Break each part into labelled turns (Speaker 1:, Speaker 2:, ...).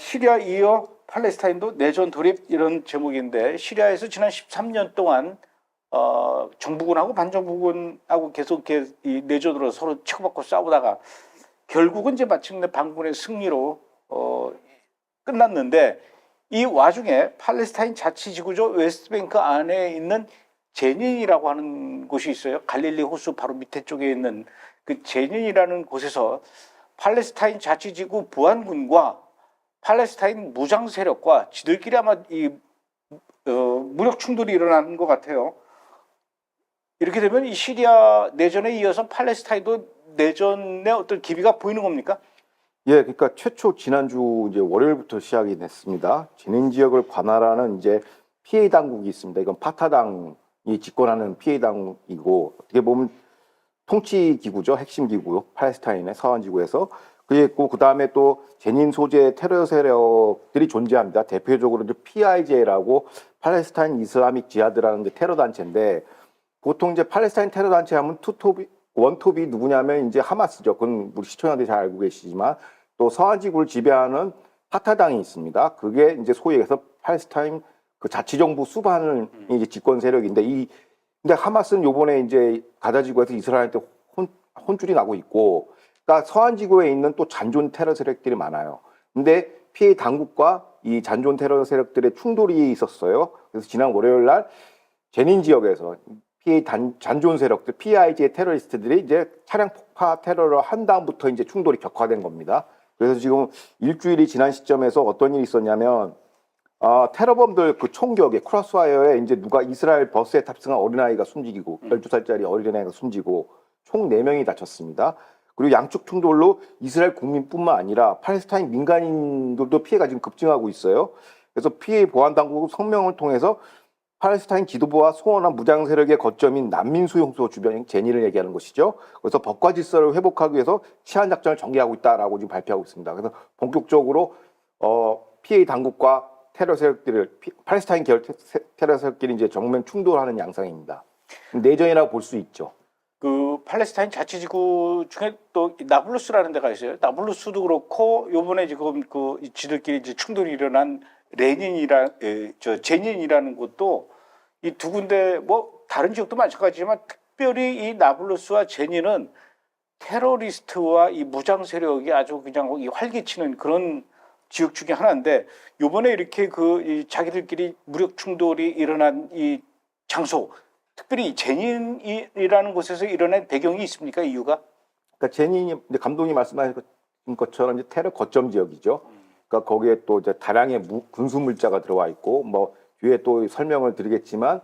Speaker 1: 시리아 이어 팔레스타인도 내전 돌입 이런 제목인데 시리아에서 지난 13년 동안 정부군하고 반정부군하고 계속 이렇게 이 내전으로 서로 치고받고 싸우다가 결국은 이제 마침내 반군의 승리로 끝났는데 이 와중에 팔레스타인 자치지구죠 웨스트뱅크 안에 있는 제닌이라고 하는 곳이 있어요. 갈릴리 호수 바로 밑에 쪽에 있는 그 제닌이라는 곳에서 팔레스타인 자치지구 부안군과 팔레스타인 무장 세력과 지들끼리 아마 이 무력 충돌이 일어나는 것 같아요. 이렇게 되면 이 시리아 내전에 이어서 팔레스타인도 내전의 어떤 기미가 보이는 겁니까?
Speaker 2: 예, 그러니까 최초 지난주 이제 월요일부터 시작이 됐습니다. 제닌 지역을 관할하는 이제 피해 당국이 있습니다. 이건 파타당이 집권하는 피해 당국이고 어떻게 보면 통치 기구죠, 핵심 기구, 팔레스타인의 서한 지구에서 그리고 그 다음에 또 제닌 소재 테러 세력들이 존재합니다. 대표적으로 이제 PIJ라고 팔레스타인 이슬라믹 지하드라는 테러 단체인데 보통 이제 팔레스타인 테러 단체 하면 원톱이 누구냐면 이제 하마스죠. 그건 우리 시청자들이 잘 알고 계시지만 또 서한 지구를 지배하는 파타당이 있습니다. 그게 이제 소위 해서 팔레스타인 그 자치정부 수반을 이제 집권 세력인데 근데 하마스는 요번에 이제 가자 지구에서 이스라엘한테 혼쭐이 나고 있고, 그러니까 서한 지구에 있는 또 잔존 테러 세력들이 많아요. 근데 피해 당국과 이 잔존 테러 세력들의 충돌이 있었어요. 그래서 지난 월요일 날 제닌 지역에서 피해 잔존 세력들, PIJ 테러리스트들이 이제 차량 폭파 테러를 한 다음부터 이제 충돌이 격화된 겁니다. 그래서 지금 일주일이 지난 시점에서 어떤 일이 있었냐면, 테러범들 그 총격에 크로스와이어에 이제 누가 이스라엘 버스에 탑승한 어린아이가 숨지고 12살짜리 어린아이가 숨지고 총 4명이 다쳤습니다. 그리고 양측 충돌로 이스라엘 국민뿐만 아니라 팔레스타인 민간인들도 피해가 지금 급증하고 있어요. 그래서 피해 보안 당국은 성명을 통해서 팔레스타인 지도부와 소원한 무장 세력의 거점인 난민 수용소 주변인 제니를 얘기하는 것이죠. 그래서 법과 질서를 회복하기 위해서 치안 작전을 전개하고 있다라고 지금 발표하고 있습니다. 그래서 본격적으로 피해 당국과 테러 세력들을 팔레스타인 계열 테러 세력끼리 이제 정면 충돌하는 양상입니다. 내전이라고 볼 수 있죠.
Speaker 1: 그 팔레스타인 자치지구 중에 또 나블루스라는 데가 있어요. 나블루스도 그렇고 요번에 지금 그 지들끼리 이제 충돌이 일어난 제닌이라는 곳도 이 두 군데 뭐 다른 지역도 마찬가지지만 특별히 이 나블루스와 제닌은 테러리스트와 이 무장 세력이 아주 그냥 이 활기치는 그런 지역 중에 하나인데 요번에 이렇게 이 자기들끼리 무력 충돌이 일어난 이 장소 특별히 제닌이라는 곳에서 일어난 배경이 있습니까? 이유가?
Speaker 2: 그러니까 제닌이 감독이 말씀하신 것처럼 이제 테러 거점 지역이죠. 그러니까 거기에 또 이제 다량의 군수 물자가 들어와 있고 뭐 뒤에 또 설명을 드리겠지만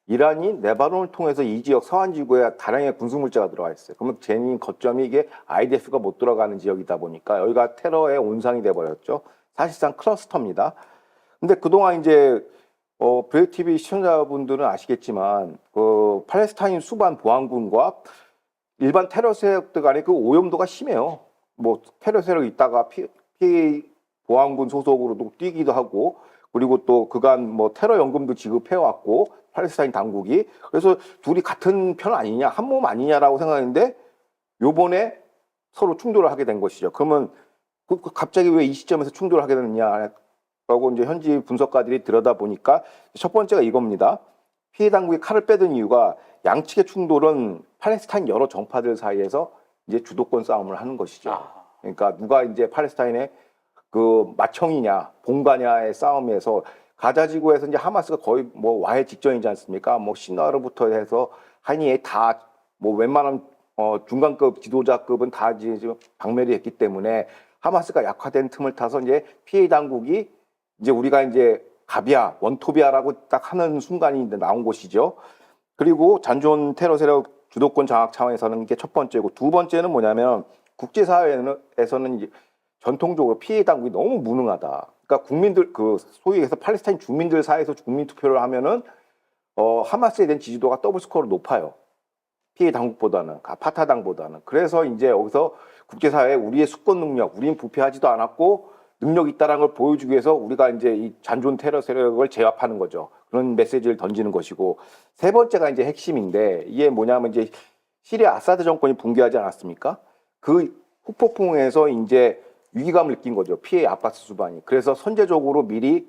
Speaker 2: 이란이 레바논을 통해서 이 지역 서한 지구에 다량의 군수 물자가 들어와 있어요. 그러면 제닌 거점이 이게 IDF가 못 들어가는 지역이다 보니까 여기가 테러의 온상이 돼 버렸죠. 사실상 클러스터입니다. 근데 그동안 이제 브레이크 TV 시청자분들은 아시겠지만 그 팔레스타인 수반 보안군과 일반 테러 세력들 간의 그 오염도가 심해요. 뭐 테러 세력이 있다가 피해 보안군 소속으로도 뛰기도 하고 그리고 또 그간 뭐 테러 연금도 지급해 왔고 팔레스타인 당국이 그래서 둘이 같은 편 아니냐 한 몸 아니냐라고 생각했는데 요번에 서로 충돌을 하게 된 것이죠. 그러면 갑자기 왜 이 시점에서 충돌을 하게 됐느냐? 라고 이제 현지 분석가들이 들여다보니까 첫 번째가 이겁니다. 피해 당국이 칼을 빼든 이유가 양측의 충돌은 팔레스타인 여러 정파들 사이에서 이제 주도권 싸움을 하는 것이죠. 그러니까 누가 이제 팔레스타인의 그 맏형이냐, 본가냐의 싸움에서 가자 지구에서 이제 하마스가 거의 뭐 와해 직전이지 않습니까? 뭐 시나르부터 해서 하니에 다 뭐 웬만한 중간급 지도자급은 다 지금 박멸이 했기 때문에 하마스가 약화된 틈을 타서 이제 피해 당국이 이제 우리가 이제 갑이야, 원톱이야라고 딱 하는 순간이 이제 나온 것이죠. 그리고 잔존 테러 세력 주도권 장악 차원에서는 게 첫 번째고 두 번째는 뭐냐면 국제사회에서는 이제 전통적으로 피해 당국이 너무 무능하다. 그러니까 국민들 그 소위 해서 팔레스타인 주민들 사이에서 국민 투표를 하면은 하마스에 대한 지지도가 더블 스코어로 높아요. 피해 당국보다는 파타당보다는. 그래서 이제 여기서 국제사회에 우리의 수권 능력, 우리는 부패하지도 않았고 능력이 있다는 걸 보여주기 위해서 우리가 이제 이 잔존 테러 세력을 제압하는 거죠. 그런 메시지를 던지는 것이고 세 번째가 이제 핵심인데 이게 뭐냐면 이제 시리아 아사드 정권이 붕괴하지 않았습니까? 그 후폭풍에서 이제 위기감을 느낀 거죠. 피해 아바스 수반이. 그래서 선제적으로 미리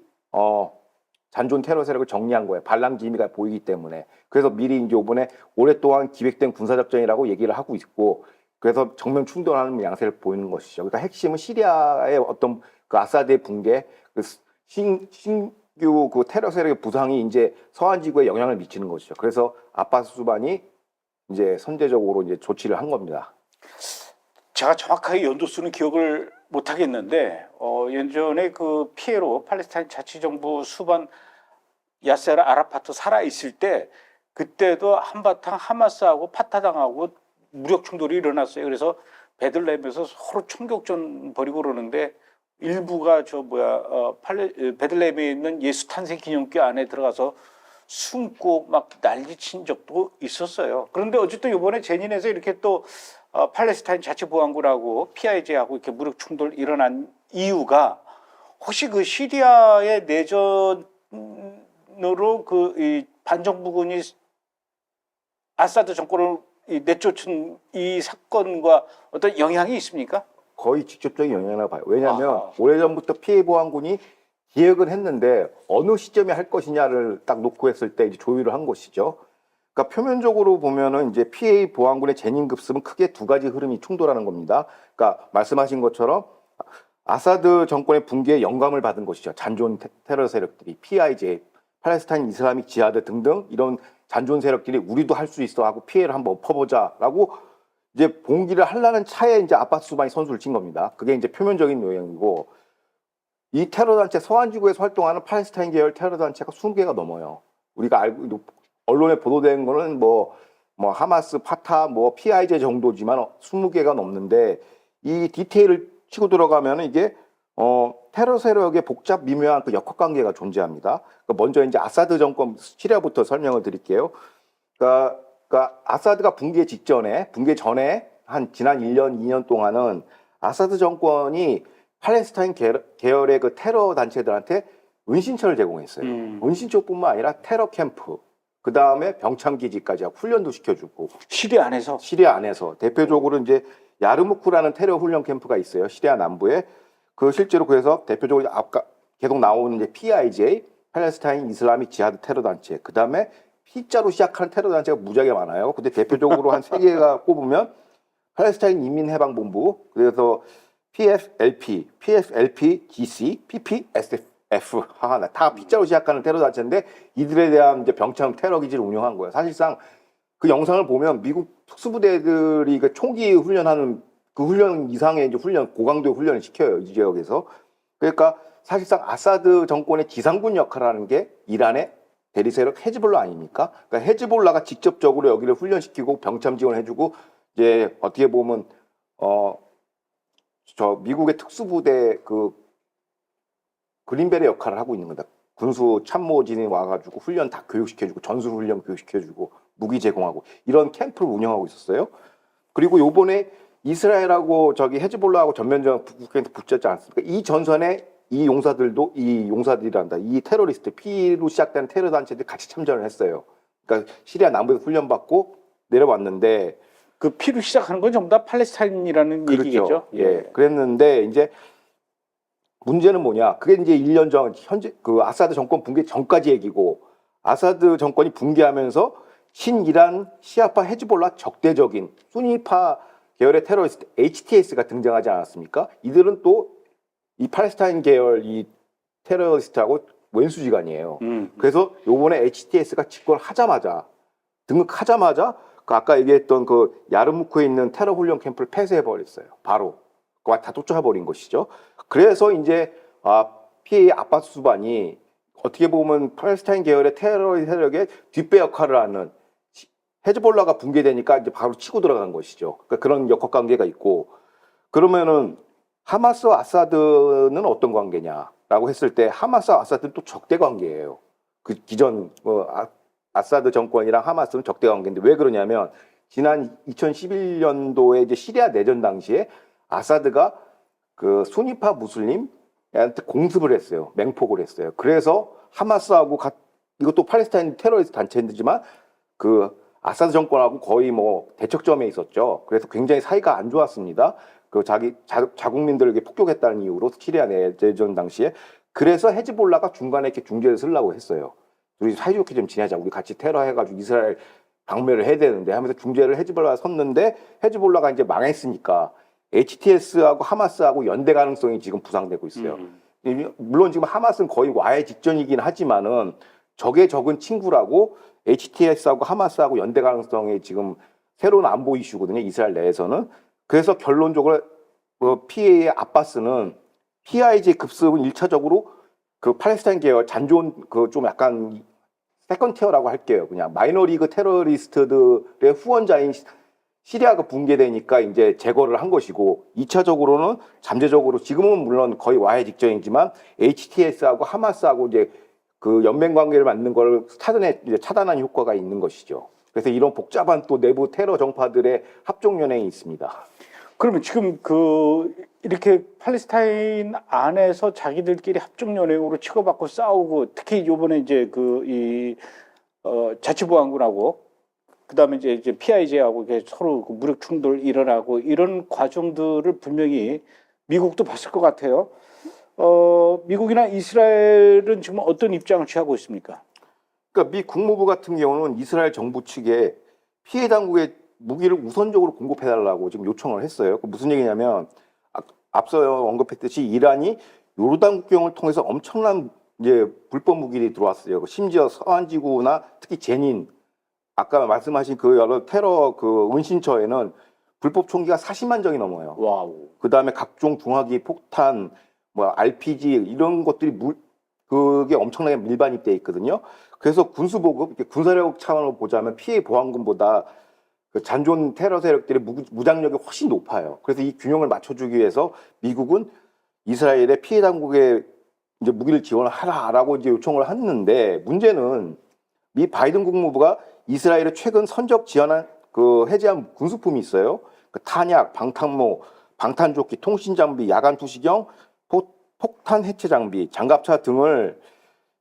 Speaker 2: 잔존 테러 세력을 정리한 거예요. 반란 기미가 보이기 때문에. 그래서 미리 이제 이번에 오랫동안 기획된 군사작전이라고 얘기를 하고 있고, 그래서 정면 충돌하는 양세를 보이는 것이죠. 그러니까 핵심은 시리아의 어떤 그 아사드의 붕괴, 그 신규 그 테러 세력의 부상이 이제 서한 지구에 영향을 미치는 것이죠. 그래서 아바스 수반이 이제 선제적으로 이제 조치를 한 겁니다.
Speaker 1: 제가 정확하게 연도수는 기억을 못 하겠는데 예전에 그 피해로 팔레스타인 자치정부 수반 야세르 아라파트 살아 있을 때 그때도 한바탕 하마스하고 파타당하고 무력 충돌이 일어났어요. 그래서 베들레헴에서 서로 총격전 벌이고 그러는데 일부가 베들레헴에 있는 예수 탄생 기념교 안에 들어가서 숨고 막 난리친 적도 있었어요. 그런데 어쨌든 이번에 제닌에서 이렇게 또 팔레스타인 자치보안군하고 PIJ하고 이렇게 무력 충돌 일어난 이유가 혹시 그 시리아의 내전으로 이 반정부군이 아사드 정권을 내쫓은 이 사건과 어떤 영향이 있습니까?
Speaker 2: 거의 직접적인 영향이라고 봐요. 왜냐하면 오래전부터 피해 보안군이 기획을 했는데 어느 시점에 할 것이냐를 딱 놓고 했을 때 이제 조율을 한 것이죠. 그러니까 표면적으로 보면은 이제 피해 보안군의 재님 급습은 크게 두 가지 흐름이 충돌하는 겁니다. 그러니까 말씀하신 것처럼 아사드 정권의 붕괴에 영감을 받은 것이죠. 잔존 테러 세력들이 PIJ, 팔레스타인 이슬라믹 지하드 등등 이런 잔존 세력들이 우리도 할 수 있어 하고 피해를 한번 엎어보자라고 이제 봉기를 하려는 차에 이제 아바스 수반이 선수를 친 겁니다. 그게 이제 표면적인 요인이고, 이 테러 단체 서한 지구에서 활동하는 팔레스타인 계열 테러 단체가 20개가 넘어요. 우리가 알고 언론에 보도된 거는 뭐 하마스, 파타, PIJ 정도지만 20개가 넘는데 이 디테일을 치고 들어가면 이게 테러 세력의 복잡 미묘한 그 역학 관계가 존재합니다. 그러니까 먼저 이제 아사드 정권 시리아부터 설명을 드릴게요. 그러니까 아사드가 붕괴 전에 한 지난 1년, 2년 동안은 아사드 정권이 팔레스타인 계열의 그 테러 단체들한테 은신처를 제공했어요. 은신처뿐만 아니라 테러 캠프, 그 다음에 병참 기지까지 하고 훈련도 시켜주고.
Speaker 1: 시리아 안에서?
Speaker 2: 시리아 안에서. 대표적으로 이제 야르무크라는 테러 훈련 캠프가 있어요. 시리아 남부에. 그 실제로 그래서 대표적으로 아까 계속 나오는 이제 PIJ, 팔레스타인 이슬라믹 지하드 테러 단체, 그 다음에 P자로 시작하는 테러 단체가 무지하게 많아요. 근데 대표적으로 한 3개가 꼽으면 팔레스타인 인민해방본부, 그래서 PFLP, GC, PPSF, 다 P자로 시작하는 테러 단체인데 이들에 대한 이제 병참 테러 기지를 운영한 거예요. 사실상 그 영상을 보면 미국 특수부대들이 그 총기 훈련하는 그 훈련 이상의 이제 고강도 훈련을 시켜요, 이 지역에서. 그러니까 사실상 아사드 정권의 지상군 역할을 하는 게 이란의 대리세력 헤즈볼라 아닙니까? 그러니까 헤즈볼라가 직접적으로 여기를 훈련시키고 병참 지원해주고 이제 어떻게 보면 저 미국의 특수부대 그 그린벨의 역할을 하고 있는 거다. 군수 참모진이 와가지고 훈련 다 교육시켜주고 전술 훈련 교육시켜주고 무기 제공하고 이런 캠프를 운영하고 있었어요. 그리고 요번에 이스라엘하고 저기 헤즈볼라하고 전면전 북한테 붙였지 않습니까? 이 전선에 이 용사들이란다. 이 테러리스트, P로 시작되는 테러 단체들이 같이 참전을 했어요. 그러니까 시리아 남부에서 훈련받고 내려왔는데
Speaker 1: 그 P로 시작하는 건 전부 다 팔레스타인이라는
Speaker 2: 그렇죠.
Speaker 1: 얘기겠죠.
Speaker 2: 예. 그랬는데 이제 문제는 뭐냐? 그게 이제 1년 전 현재 그 아사드 정권 붕괴 전까지 얘기고 아사드 정권이 붕괴하면서 신이란 시아파 헤즈볼라 적대적인 수니파 계열의 테러리스트 HTS가 등장하지 않았습니까? 이들은 또 이 팔레스타인 계열 이 테러리스트하고 왼수지간이에요. 그래서 요번에 HTS가 등극하자마자 그 아까 얘기했던 그 야르무크에 있는 테러 훈련 캠프를 폐쇄해버렸어요. 바로. 그거 다 쫓아버린 것이죠. 그래서 이제 피해 아바스 수반이 어떻게 보면 팔레스타인 계열의 테러 세력의 뒷배 역할을 하는 헤즈볼라가 붕괴되니까 이제 바로 치고 들어간 것이죠. 그러니까 그런 역학 관계가 있고 그러면은 하마스와 아사드는 어떤 관계냐라고 했을 때 하마스와 아사드는 또 적대 관계예요. 그 기존 아사드 정권이랑 하마스는 적대 관계인데 왜 그러냐면 지난 2011년도에 이제 시리아 내전 당시에 아사드가 그 수니파 무슬림한테 공습을 했어요. 맹폭을 했어요. 그래서 하마스하고 이것도 팔레스타인 테러리스트 단체이지만 그 아사드 정권하고 거의 대척점에 있었죠. 그래서 굉장히 사이가 안 좋았습니다. 그 자국민들에게 폭격했다는 이유로 시리아 내전 당시에. 그래서 헤즈볼라가 중간에 이렇게 중재를 쓰려고 했어요. 우리 사이좋게 좀 지내자. 우리 같이 테러 해가지고 이스라엘 방매를 해야 되는데 하면서 중재를 헤즈볼라가 섰는데 헤즈볼라가 이제 망했으니까 HTS하고 하마스하고 연대 가능성이 지금 부상되고 있어요. 물론 지금 하마스는 거의 와해 직전이긴 하지만은 적의 적은 친구라고 HTS하고 하마스하고 연대 가능성이 지금 새로운 안보 이슈거든요. 이스라엘 내에서는. 그래서 결론적으로 PA의 아바스는 PIJ 급습은 1차적으로 그 팔레스타인 계열 잔존 그 좀 약간 세컨 티어라고 할게요. 그냥 마이너리그 테러리스트들의 후원자인 시리아가 붕괴되니까 이제 제거를 한 것이고 2차적으로는 잠재적으로 지금은 물론 거의 와해 직전이지만 HTS하고 하마스하고 이제 그 연맹 관계를 만든 걸 차단한 효과가 있는 것이죠. 그래서 이런 복잡한 또 내부 테러 정파들의 합종 연행이 있습니다.
Speaker 1: 그러면 지금 그 이렇게 팔레스타인 안에서 자기들끼리 합종 연행으로 치고받고 싸우고 특히 이번에 이제 그 자치보안군하고 그다음에 이제 PIJ하고 서로 그 무력 충돌 일어나고 이런 과정들을 분명히 미국도 봤을 것 같아요. 미국이나 이스라엘은 지금 어떤 입장을 취하고 있습니까?
Speaker 2: 그러니까 미 국무부 같은 경우는 이스라엘 정부 측에 피해 당국에 무기를 우선적으로 공급해달라고 지금 요청을 했어요. 그 무슨 얘기냐면 앞서 언급했듯이 이란이 요르단 국경을 통해서 엄청난 이제 불법 무기들이 들어왔어요. 심지어 서한지구나 특히 제닌 아까 말씀하신 그 여러 테러 그 은신처에는 불법 총기가 40만 정이 넘어요.
Speaker 1: 와우.
Speaker 2: 그 다음에 각종 중화기, 폭탄, 뭐 RPG 이런 것들이 그게 엄청나게 밀반입돼 있거든요. 그래서 군수 보급, 군사력 차원으로 보자면 피해 보안금보다 그 잔존 테러 세력들의 무장력이 훨씬 높아요. 그래서 이 균형을 맞춰주기 위해서 미국은 이스라엘의 피해 당국에 이제 무기를 지원을 하라라고 이제 요청을 했는데 문제는 미 바이든 국무부가 이스라엘에 최근 선적 지원한 그 해제한 군수품이 있어요. 그 탄약, 방탄모, 방탄조끼, 통신 장비, 야간 투시경, 폭탄 해체 장비, 장갑차 등을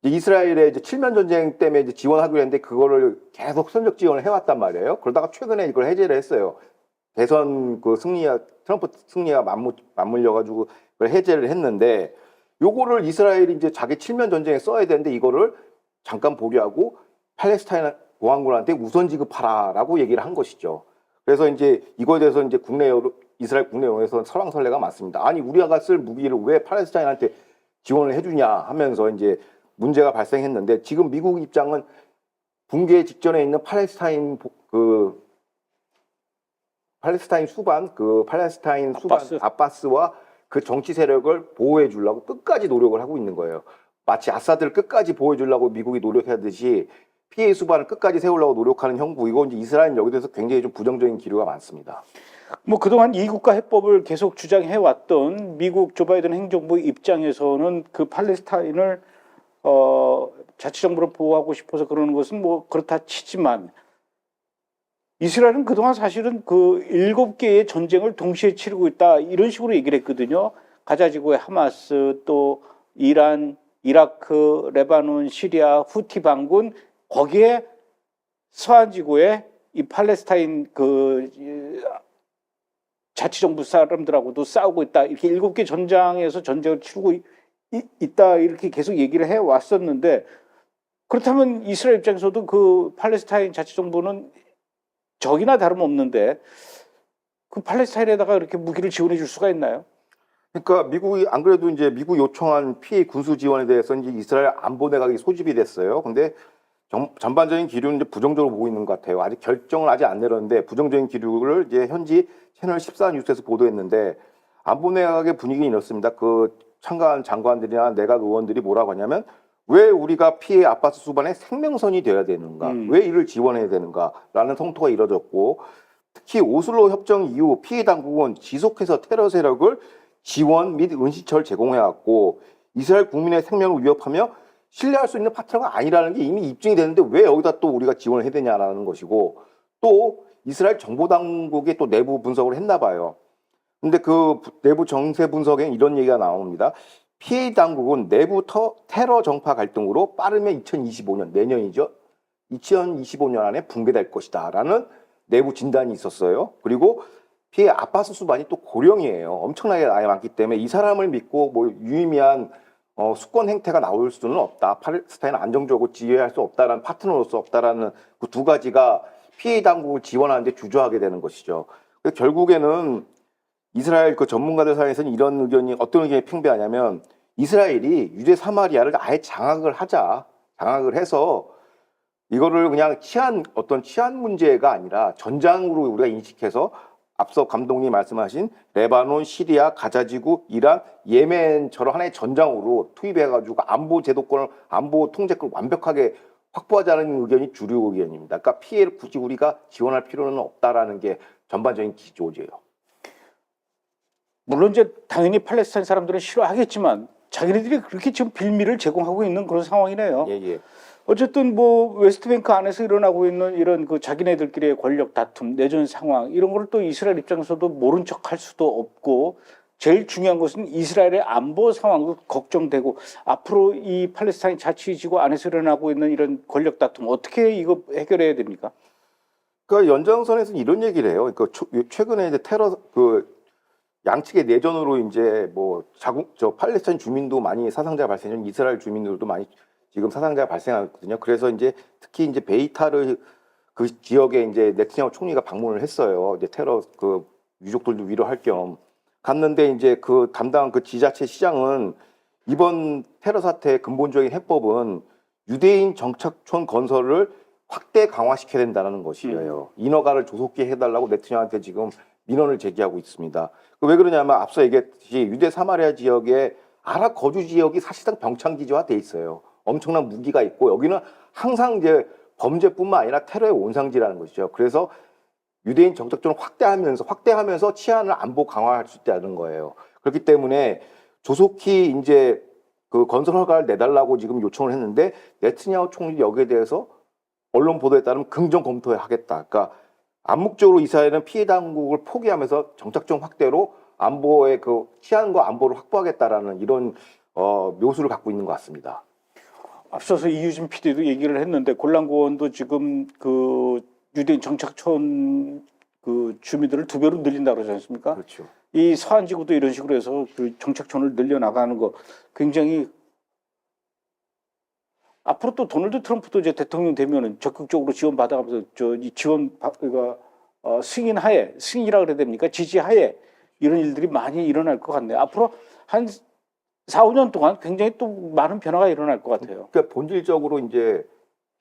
Speaker 2: 이스라엘의 이제 칠면 전쟁 때문에 이제 지원하기로 했는데 그거를 계속 선적 지원을 해왔단 말이에요. 그러다가 최근에 이걸 해제를 했어요. 대선 그 트럼프 승리가 맞물려가지고 그걸 해제를 했는데 요거를 이스라엘이 이제 자기 칠면 전쟁에 써야 되는데 이거를 잠깐 보류하고 팔레스타인 보안군한테 우선 지급하라라고 얘기를 한 것이죠. 그래서 이제 이거에 대해서 이제 이스라엘 국내에서 설왕설래가 많습니다. 아니 우리가 쓸 무기를 왜 팔레스타인한테 지원을 해주냐 하면서 이제 문제가 발생했는데 지금 미국 입장은 붕괴 직전에 있는 팔레스타인 수반 아바스와 그 정치 세력을 보호해 주려고 끝까지 노력을 하고 있는 거예요. 마치 아사드를 끝까지 보호해 주려고 미국이 노력하듯이 피해 수반을 끝까지 세우려고 노력하는 형국. 이거 이제 이스라엘은 여기 대해서 굉장히 좀 부정적인 기류가 많습니다.
Speaker 1: 뭐 그동안 이국가 해법을 계속 주장해 왔던 미국 조 바이든 행정부 입장에서는 그 팔레스타인을 자치정부로 보호하고 싶어서 그러는 것은 뭐 그렇다 치지만 이스라엘은 그동안 사실은 그 7개의 전쟁을 동시에 치르고 있다 이런 식으로 얘기를 했거든요. 가자지구의 하마스, 또 이란, 이라크, 레바논, 시리아, 후티 반군 거기에 서한지구에 이 팔레스타인 그 자치정부 사람들하고도 싸우고 있다. 이렇게 7개 전장에서 전쟁을 치르고 있다. 이렇게 계속 얘기를 해 왔었는데 그렇다면 이스라엘 입장에서도 그 팔레스타인 자치정부는 적이나 다름없는데 그 팔레스타인에다가 이렇게 무기를 지원해 줄 수가 있나요?
Speaker 2: 그러니까 미국이 안 그래도 이제 미국 요청한 피해 군수 지원에 대해서 이제 이스라엘 안보 내각이 소집이 됐어요. 근데 전반적인 기류는 이제 부정적으로 보고 있는 것 같아요. 아직 결정을 아직 안 내렸는데 부정적인 기류를 이제 현지 채널 14 뉴스에서 보도했는데 안보 내각의 분위기는 이렇습니다. 그 참가한 장관들이나 내각 의원들이 뭐라고 하냐면 왜 우리가 피해 아바스 수반의 생명선이 되어야 되는가? 왜 이를 지원해야 되는가라는 성토가 이뤄졌고 특히 오슬로 협정 이후 피해 당국은 지속해서 테러 세력을 지원 및 은시처를 제공해왔고 이스라엘 국민의 생명을 위협하며 신뢰할 수 있는 파트너가 아니라는 게 이미 입증이 됐는데 왜 여기다 또 우리가 지원을 해야 되냐라는 것이고 또 이스라엘 정보당국이 또 내부 분석을 했나 봐요. 근데 그 내부 정세 분석에 이런 얘기가 나옵니다. 피해 당국은 내부 테러 정파 갈등으로 빠르면 2025년, 내년이죠. 2025년 안에 붕괴될 것이다 라는 내부 진단이 있었어요. 그리고 피해 아파스 수반이 또 고령이에요. 엄청나게 나이 많기 때문에 이 사람을 믿고 뭐 유의미한 수권 행태가 나올 수는 없다. 팔레스타인을 안정적으로 지휘할 수 없다라는 파트너로서 없다라는 그 두 가지가 피해 당국을 지원하는데 주저하게 되는 것이죠. 그래서 결국에는 이스라엘 그 전문가들 사이에서는 이런 의견이 어떤 의견이 팽배하냐면 이스라엘이 유대 사마리아를 아예 장악을 해서 이거를 그냥 어떤 치안 문제가 아니라 전장으로 우리가 인식해서 앞서 감독님 말씀하신 레바논, 시리아, 가자지구, 이란, 예멘처럼 하나의 전장으로 투입해가지고 안보 통제권을 완벽하게 확보하자는 의견이 주류 의견입니다. 그러니까 피해를 굳이 우리가 지원할 필요는 없다라는 게 전반적인 기조지예요.
Speaker 1: 물론 이제 당연히 팔레스타인 사람들은 싫어하겠지만 자기네들이 그렇게 지금 빌미를 제공하고 있는 그런 상황이네요.
Speaker 2: 예.
Speaker 1: 어쨌든 뭐 웨스트뱅크 안에서 일어나고 있는 이런 그 자기네들끼리의 권력 다툼, 내전 상황 이런 걸 또 이스라엘 입장에서도 모른 척 할 수도 없고 제일 중요한 것은 이스라엘의 안보 상황도 걱정되고 앞으로 이 팔레스타인 자치지구 안에서 일어나고 있는 이런 권력 다툼 어떻게 이거 해결해야 됩니까?
Speaker 2: 그러니까 연장선에서는 이런 얘기를 해요. 그러니까 최근에 이제 양측의 내전으로 이제 뭐 팔레스타인 주민도 많이 사상자가 발생했고 이스라엘 주민들도 많이 지금 사상자가 발생하거든요. 그래서 이제 특히 이제 베이타르 그 지역에 이제 네트냐후 총리가 방문을 했어요. 이제 테러 그 유족들도 위로할 겸 갔는데 이제 그 담당 그 지자체 시장은 이번 테러 사태의 근본적인 해법은 유대인 정착촌 건설을 확대 강화시켜야 된다는 것이에요. 인허가를 조속히 해달라고 네트냐후한테 지금 민원을 제기하고 있습니다. 왜 그러냐면 앞서 얘기했듯이 유대 사마리아 지역에 아랍 거주 지역이 사실상 병창 기지화 돼 있어요. 엄청난 무기가 있고 여기는 항상 이제 범죄뿐만 아니라 테러의 온상지라는 것이죠. 그래서 유대인 정착촌을 확대하면서 치안을 안보 강화할 수 있다는 거예요. 그렇기 때문에 조속히 이제 그 건설 허가를 내달라고 지금 요청을 했는데 네트냐후 총리 여기에 대해서 언론 보도에 따르면 긍정 검토하겠다. 그러니까 암묵적으로 이스라엘은 피해 당국을 포기하면서 정착촌 확대로 안보의 그 치안과 안보를 확보하겠다라는 이런 묘수를 갖고 있는 것 같습니다.
Speaker 1: 앞서서 이유진 PD도 얘기를 했는데 골란고원도 지금 그 유대인 정착촌 그 주민들을 2배로 늘린다고 그러지 않습니까?
Speaker 2: 그렇죠.
Speaker 1: 이 서한 지구도 이런 식으로 해서 그 정착촌을 늘려 나가는 거 굉장히 앞으로 또 도널드 트럼프도 이제 대통령 되면은 적극적으로 지원 받아가면서 이 승인이라 그래야 됩니까? 지지하에 이런 일들이 많이 일어날 것 같네요. 앞으로 한 4, 5년 동안 굉장히 또 많은 변화가 일어날 것 같아요.
Speaker 2: 그러니까 본질적으로 이제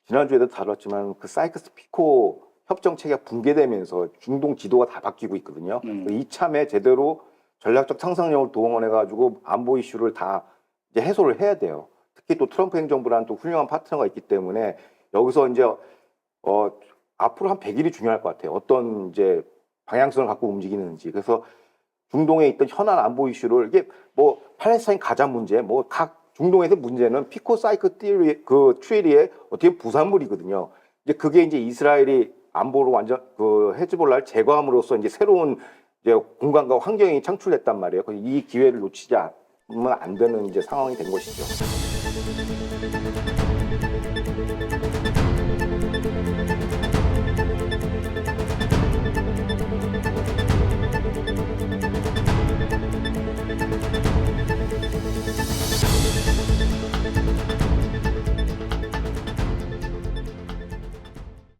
Speaker 2: 지난주에도 다뤘지만 그 사이크스 피코 협정 체계가 붕괴되면서 중동 지도가 다 바뀌고 있거든요. 이참에 제대로 전략적 상상력을 동원해가지고 안보 이슈를 다 이제 해소를 해야 돼요. 특히 또 트럼프 행정부라는 또 훌륭한 파트너가 있기 때문에 여기서 이제 앞으로 한 100일이 중요할 것 같아요. 어떤 이제 방향성을 갖고 움직이는지. 그래서 중동에 있던 현안 안보 이슈를 이게 뭐 팔레스타인 가자 문제, 뭐 각 중동에서 문제는 피코 사이클 트리의 어떻게 부산물이거든요. 이제 그게 이제 이스라엘이 안보로 완전 그 헤즈볼라를 제거함으로써 이제 새로운 이제 공간과 환경이 창출됐단 말이에요. 그래서 이 기회를 놓치지 않으면 안 되는 이제 상황이 된 것이죠.